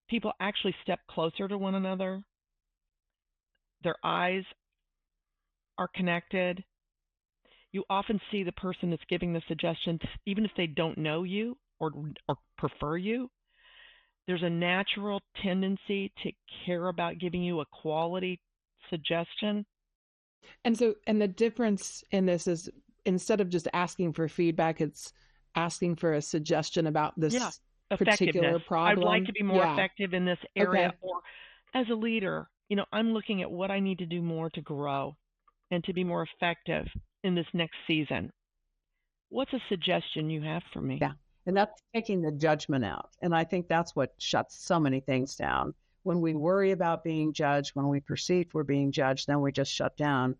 people actually step closer to one another. Their eyes are connected. you often see the person that's giving the suggestions, even if they don't know you or prefer you, there's a natural tendency to care about giving you a quality suggestion. And the difference in this is, instead of just asking for feedback, it's asking for a suggestion about this particular problem. I'd like to be more effective in this area. Okay. Or as a leader, I'm looking at what I need to do more to grow and to be more effective in this next season. What's a suggestion you have for me? Yeah. And that's taking the judgment out. And I think that's what shuts so many things down. When we worry about being judged, when we perceive we're being judged, then we just shut down.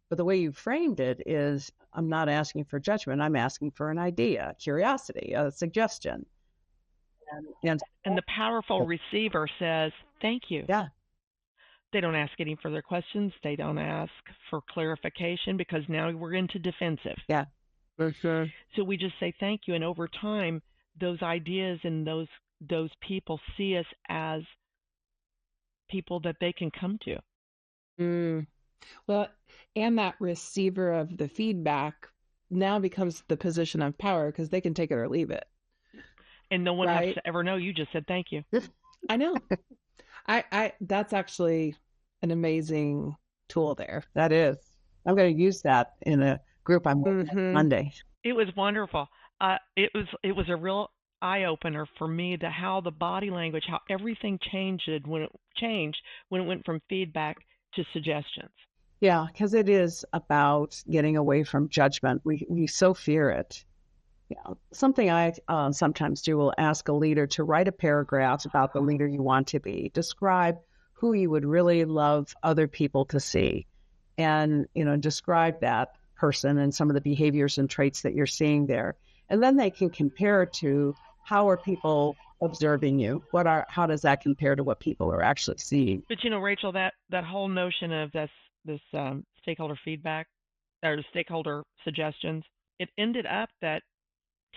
But the way you framed it is, I'm not asking for judgment. I'm asking for an idea, curiosity, a suggestion. And the powerful receiver says, thank you. Yeah. They don't ask any further questions. They don't ask for clarification, because now we're into defensive. Yeah. For sure. So we just say thank you. And over time, those ideas and those people see us as people that they can come to. Well, and that receiver of the feedback now becomes the position of power, because they can take it or leave it. And no one has to ever know you just said thank you. I know. I that's actually an amazing tool there. That is. I'm going to use that in a group I'm working Monday. It was wonderful. It was a real eye-opener for me, to how the body language, how everything changed when it went from feedback to suggestions. Yeah, because it is about getting away from judgment. We so fear it. Yeah. Something I sometimes do will ask a leader to write a paragraph about the leader you want to be. Describe who you would really love other people to see, and describe that person and some of the behaviors and traits that you're seeing there. And then they can compare it to, how are people observing you? How does that compare to what people are actually seeing? But Rachel, that whole notion of this stakeholder feedback or stakeholder suggestions, it ended up that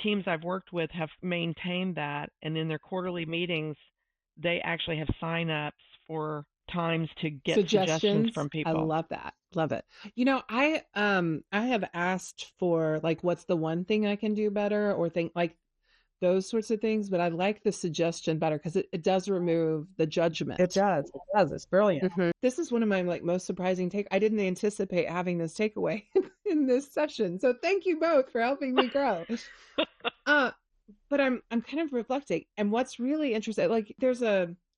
teams I've worked with have maintained that, and in their quarterly meetings, they actually have sign-ups for times to get suggestions from people. I love that. Love it. I have asked for, like, what's the one thing I can do better, or think like those sorts of things, but I like the suggestion better, because it does remove the judgment. It does. It's brilliant. This is one of my most surprising I didn't anticipate having this takeaway in this session. So thank you both for helping me grow. But I'm kind of reflecting, and what's really interesting, like,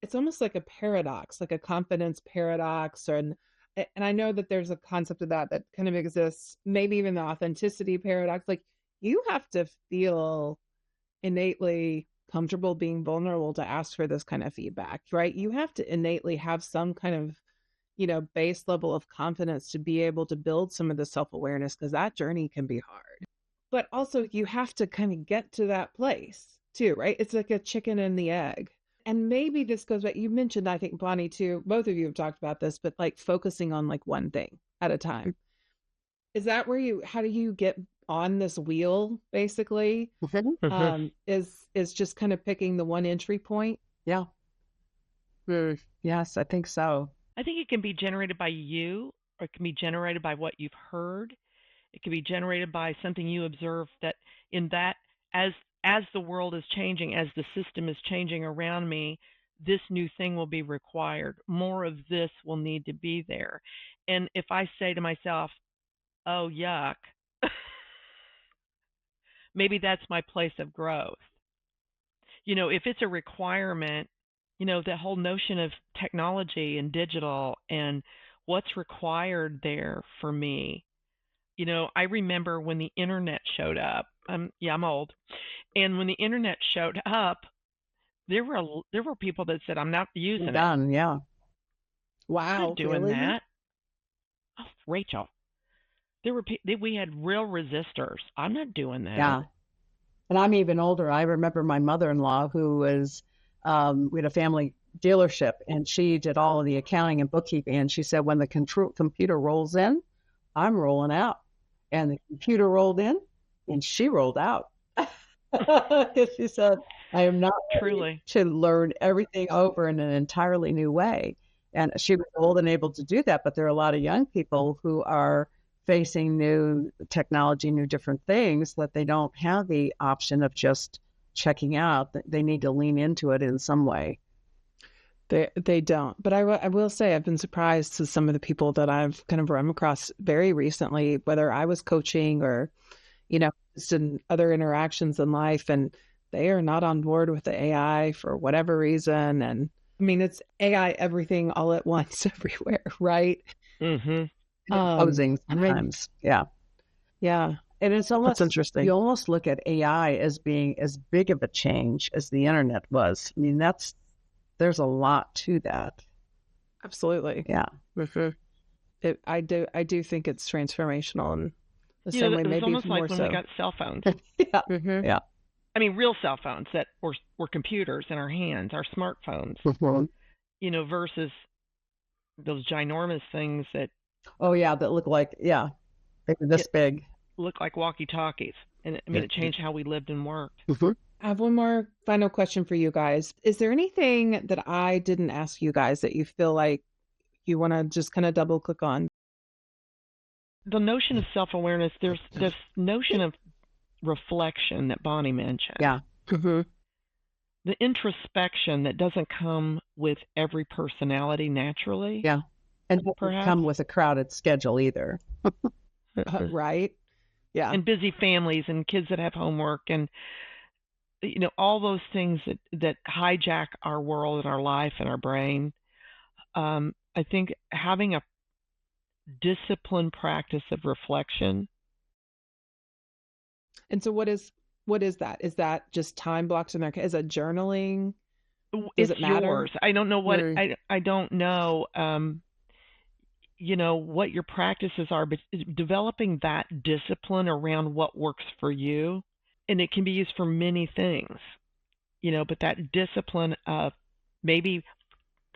it's almost like a paradox, like a confidence paradox, and I know that there's a concept of that kind of exists, maybe even the authenticity paradox. Like, you have to feel innately comfortable being vulnerable to ask for this kind of feedback, right? You have to innately have some kind of, base level of confidence to be able to build some of the self-awareness, because that journey can be hard. But also, you have to kind of get to that place too, right? It's like a chicken and the egg. And maybe this goes back, you mentioned, I think, Bonnie, too, both of you have talked about this, but like focusing on like one thing at a time. Is that how do you get on this wheel, basically? Is just kind of picking the one entry point? Yeah. Yes, I think so. I think it can be generated by you, or it can be generated by what you've heard. It can be generated by something you observe, that as the world is changing, as the system is changing around me, this new thing will be required. More of this will need to be there. And if I say to myself, oh, yuck, maybe that's my place of growth. If it's a requirement, the whole notion of technology and digital and what's required there for me. I remember when the internet showed up. I'm old. And when the internet showed up, there were people that said, I'm not using it. Yeah. Wow. I'm not doing really? that. Oh, Rachel. We had real resistors. I'm not doing that. Yeah. And I'm even older. I remember my mother-in-law, who was, we had a family dealership, and she did all of the accounting and bookkeeping. And she said, when the computer rolls in, I'm rolling out. And the computer rolled in, and she rolled out. She said, I am not truly to learn everything over in an entirely new way. And she was old and able to do that, but there are a lot of young people who are facing new technology, new different things, that they don't have the option of just checking out. They need to lean into it in some way. They don't. But I will say I've been surprised to some of the people that I've kind of run across very recently, whether I was coaching or, just in other interactions in life, and they are not on board with the AI for whatever reason. And I mean, it's AI everything all at once everywhere, right? Mm-hmm. Opposing sometimes. Yeah. Yeah. And it's almost, That's interesting. You almost look at AI as being as big of a change as the internet was. I mean, there's a lot to that. Absolutely. Yeah. Mm-hmm. I do think it's transformational in the same way, maybe almost more like when so. we got cell phones. Yeah. Mm-hmm. Yeah. I mean, real cell phones that were computers in our hands, our smartphones, versus those ginormous things that. Oh, yeah, that look like, this big. Look like walkie-talkies. And I mean, it changed how we lived and worked. Mm-hmm. I have one more final question for you guys. Is there anything that I didn't ask you guys that you feel like you want to just kind of double click on? The notion of self-awareness, there's this notion of reflection that Bonnie mentioned. Yeah. Mm-hmm. The introspection that doesn't come with every personality naturally. Yeah. And doesn't come with a crowded schedule either. Right? Yeah. And busy families and kids that have homework and all those things that hijack our world and our life and our brain. I think having a disciplined practice of reflection. And so what is that? Is that just time blocks in there? Is it journaling? Does it matter? Yours. I don't know what I don't know what your practices are, but developing that discipline around what works for you, and it can be used for many things, but that discipline of maybe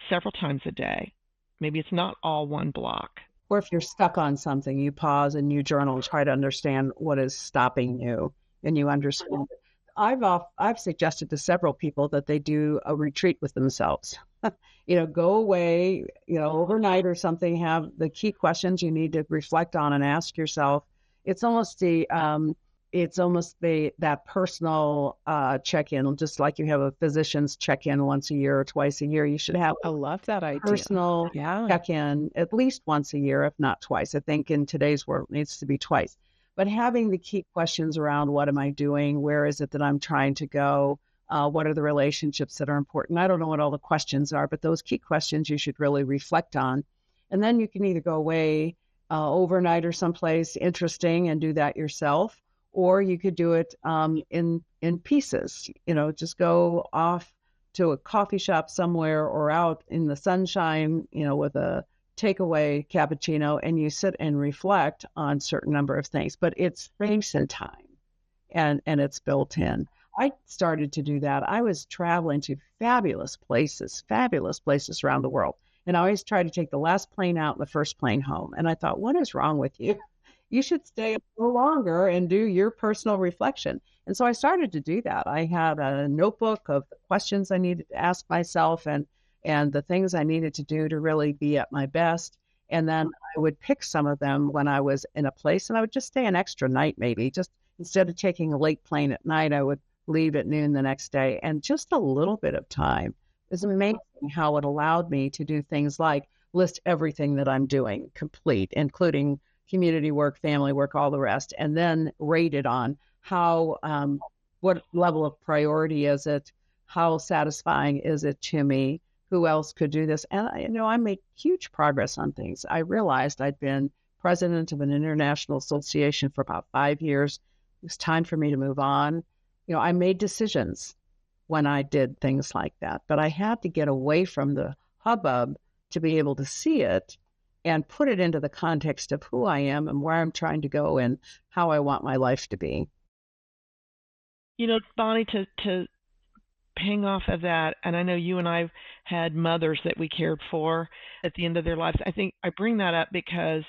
several times a day, maybe it's not all one block. Or if you're stuck on something, you pause and you journal and try to understand what is stopping you, and you understand it. I've suggested to several people that they do a retreat with themselves. Go away, overnight or something, have the key questions you need to reflect on and ask yourself. It's almost that personal check-in, just like you have a physician's check-in once a year or twice a year. You should have I love that idea. Personal check-in at least once a year, if not twice. I think in today's world it needs to be twice. But having the key questions around what am I doing? Where is it that I'm trying to go? What are the relationships that are important? I don't know what all the questions are, but those key questions you should really reflect on. And then you can either go away overnight or someplace interesting and do that yourself, or you could do it in pieces. Just go off to a coffee shop somewhere or out in the sunshine, with a takeaway cappuccino, and you sit and reflect on a certain number of things. But it's space and time, and it's built in. I started to do that. I was traveling to fabulous places around the world. And I always try to take the last plane out and the first plane home. And I thought, what is wrong with you? You should stay a little longer and do your personal reflection. And so I started to do that. I had a notebook of the questions I needed to ask myself and the things I needed to do to really be at my best. And then I would pick some of them when I was in a place, and I would just stay an extra night maybe. Just instead of taking a late plane at night, I would leave at noon the next day. And just a little bit of time. It was amazing how it allowed me to do things like list everything that I'm doing complete, including community work, family work, all the rest, and then rate it on how, what level of priority is it? How satisfying is it to me? Who else could do this? And I made huge progress on things. I realized I'd been president of an international association for about 5 years. It was time for me to move on. I made decisions when I did things like that, but I had to get away from the hubbub to be able to see it and put it into the context of who I am and where I'm trying to go and how I want my life to be. Bonnie, to ping off of that, and I know you and I had mothers that we cared for at the end of their lives. I think I bring that up because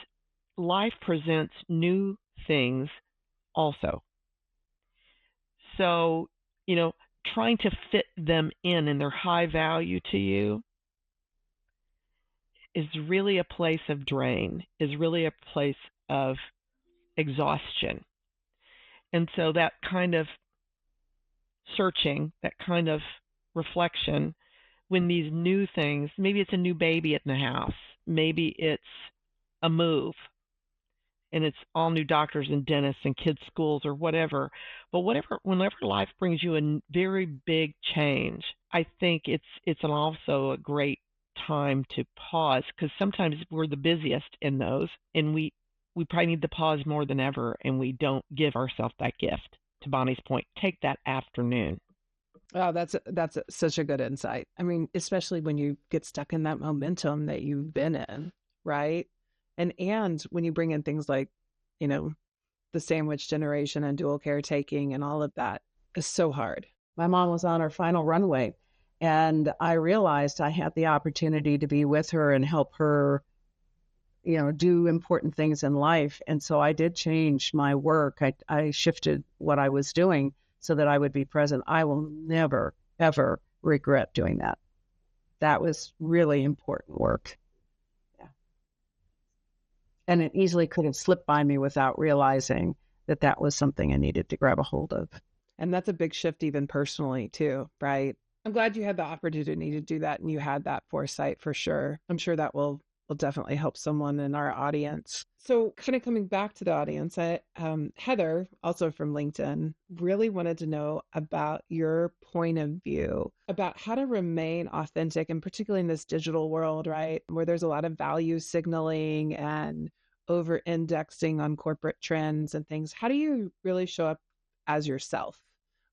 life presents new things also. So, trying to fit them in their high value to you is really a place of drain, is really a place of exhaustion. And so that kind of searching, that kind of reflection, when these new things, maybe it's a new baby in the house, maybe it's a move, and it's all new doctors and dentists and kids' schools or whatever. But whenever life brings you a very big change, I think it's also a great time to pause, because sometimes we're the busiest in those, and we probably need to pause more than ever, and we don't give ourselves that gift. To Bonnie's point, take that afternoon. Oh, that's such a good insight. I mean, especially when you get stuck in that momentum that you've been in, right? And when you bring in things like, the sandwich generation and dual caretaking and all of that is so hard. My mom was on her final runway, and I realized I had the opportunity to be with her and help her, do important things in life. And so I did change my work. I shifted what I was doing so that I would be present. I will never, ever regret doing that. That was really important work. Yeah. And it easily could have slipped by me without realizing that that was something I needed to grab a hold of. And that's a big shift even personally too, right? I'm glad you had the opportunity to do that and you had that foresight for sure. I'm sure that will definitely help someone in our audience. So kind of coming back to the audience, Heather, also from LinkedIn, really wanted to know about your point of view about how to remain authentic, and particularly in this digital world, right? Where there's a lot of value signaling and over indexing on corporate trends and things. How do you really show up as yourself,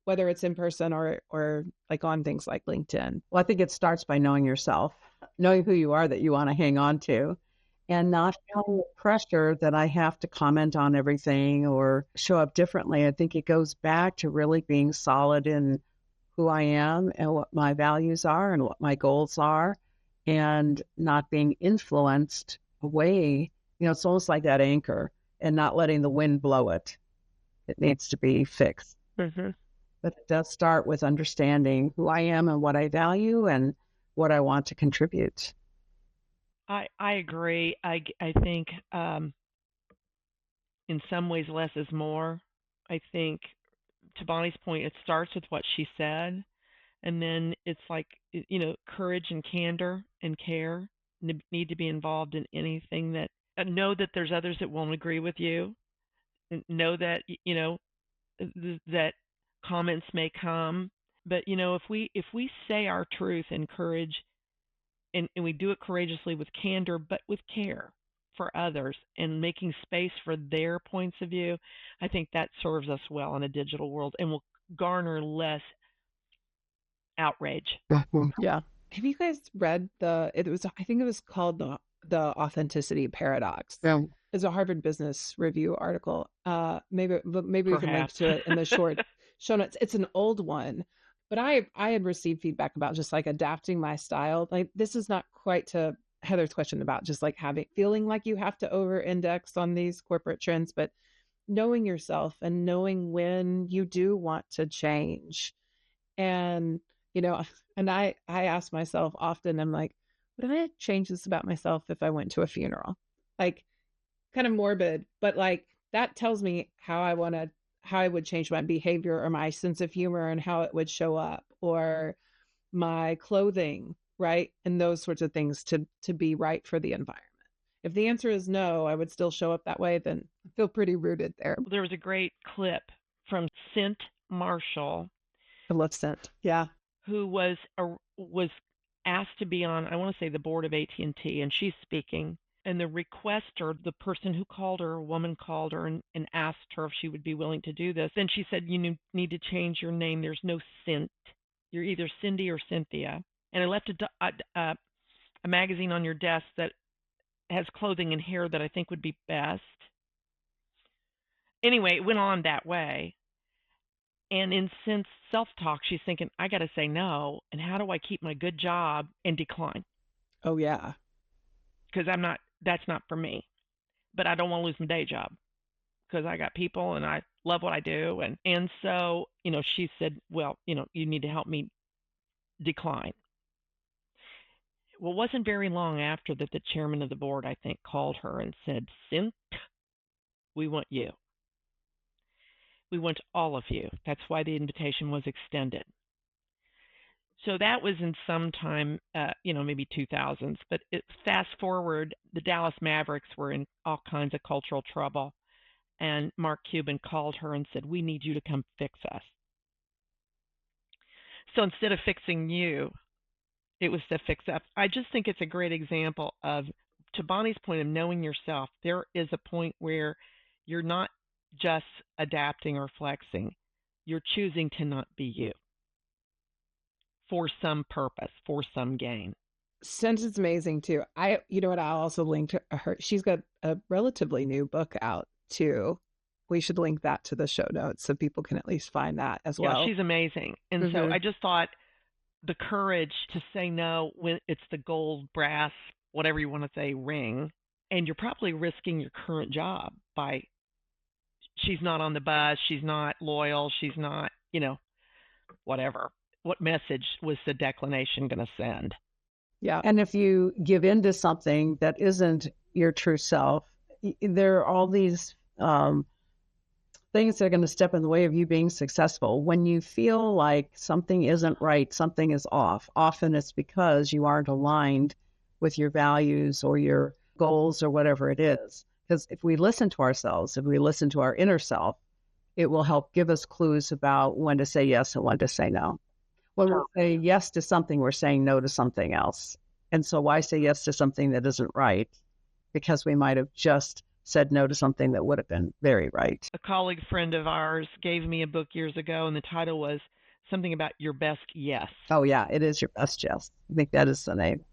whether it's in person or like on things like LinkedIn? Well, I think it starts by knowing yourself, knowing who you are that you want to hang on to, and not feeling the pressure that I have to comment on everything or show up differently. I think it goes back to really being solid in who I am and what my values are and what my goals are, and not being influenced away. It's almost like that anchor, and not letting the wind blow it. It needs to be fixed. Mm-hmm. But it does start with understanding who I am and what I value and what I want to contribute. I agree. I think in some ways less is more. I think, to Bonnie's point, it starts with what she said, and then it's like, courage and candor and care need to be involved in anything that, know that there's others that won't agree with you. Know that, that comments may come, but if we say our truth in courage, and we do it courageously with candor, but with care for others and making space for their points of view, I think that serves us well in a digital world and will garner less outrage. Yeah. Have you guys read I think it was called the Authenticity Paradox. Yeah. It's a Harvard Business Review article. Maybe we can link Perhaps. to it in the short show notes. It's an old one, but I had received feedback about just like adapting my style. Like, this is not quite to Heather's question about just like feeling like you have to over index on these corporate trends, but knowing yourself and knowing when you do want to change. And and I ask myself often, I'm like, would I change this about myself if I went to a funeral? Like, kind of morbid, but like that tells me how I would change my behavior or my sense of humor and how it would show up, or my clothing, right? And those sorts of things to be right for the environment. If the answer is no, I would still show up that way, then I feel pretty rooted there. There was a great clip from Scent Marshall. I love Scent. Yeah. Who was asked to be on, I want to say, the board of AT&T, and she's speaking. And the requester, the person who called her, a woman called her and asked her if she would be willing to do this. And she said, you need to change your name. There's no Scent. You're either Cindy or Cynthia. And I left a magazine on your desk that has clothing and hair that I think would be best. Anyway, it went on that way. And in Scent's self-talk, she's thinking, I got to say no. And how do I keep my good job and decline? Oh, yeah. Because that's not for me. But I don't want to lose my day job because I got people and I love what I do. And so, she said, well, you need to help me decline. Well, it wasn't very long after that the chairman of the board, I think, called her and said, Scent, We want you. We want all of you. That's why the invitation was extended. So that was in some time, maybe 2000s. But fast forward, the Dallas Mavericks were in all kinds of cultural trouble. And Mark Cuban called her and said, "We need you to come fix us." So instead of fixing you, it was to fix us. I just think it's a great example of, to Bonnie's point of knowing yourself, there is a point where you're not just adapting or flexing. You're choosing to not be you for some purpose, for some gain. Since it's amazing too. You know what? I'll also link to her. She's got a relatively new book out too. We should link that to the show notes so people can at least find that as well. Yeah, she's amazing. And so I just thought the courage to say no when it's the gold, brass, whatever you want to say, ring, and you're probably risking your current job by, she's not on the bus, she's not loyal, she's not, whatever. What message was the declination going to send? Yeah. And if you give in to something that isn't your true self, there are all these things that are going to step in the way of you being successful. When you feel like something isn't right, something is off, often it's because you aren't aligned with your values or your goals or whatever it is. Because if we listen to ourselves, if we listen to our inner self, it will help give us clues about when to say yes and when to say no. When we say yes to something, we're saying no to something else. And so why say yes to something that isn't right? Because we might have just said no to something that would have been very right. A colleague friend of ours gave me a book years ago, and the title was something about Your Best Yes. Oh, yeah, it is Your Best Yes. I think that is the name.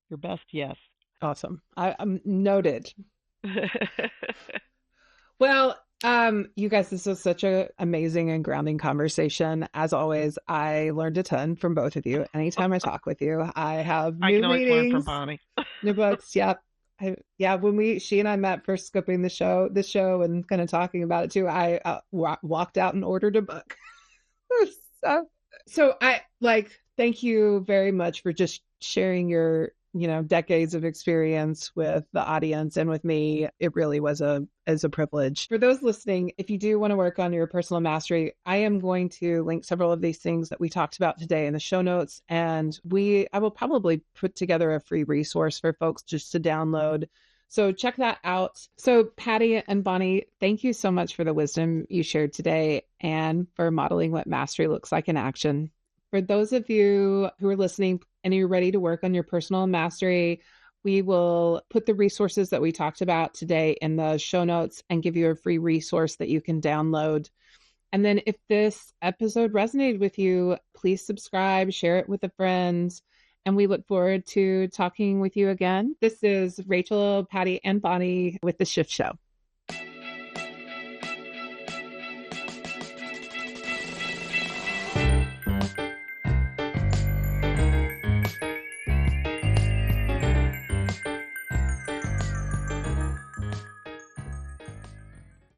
Your Best Yes. Awesome. I'm noted. Well, you guys, this was such an amazing and grounding conversation. As always, I learned a ton from both of you. Anytime I talk with you, I have new I can always learn from readings, Bonnie. new books. Yep. When she and I met for scoping the show and kind of talking about it too, I walked out and ordered a book. So I thank you very much for just sharing your decades of experience with the audience and with me. It really was a privilege. For those listening, if you do want to work on your personal mastery, I am going to link several of these things that we talked about today in the show notes, and I will probably put together a free resource for folks just to download. So check that out. So Patti and Bonnie, thank you so much for the wisdom you shared today and for modeling what mastery looks like in action. For those of you who are listening and you're ready to work on your personal mastery, we will put the resources that we talked about today in the show notes and give you a free resource that you can download. And then if this episode resonated with you, please subscribe, share it with a friend, and we look forward to talking with you again. This is Rachel, Patti, and Bonnie with The Shift Show.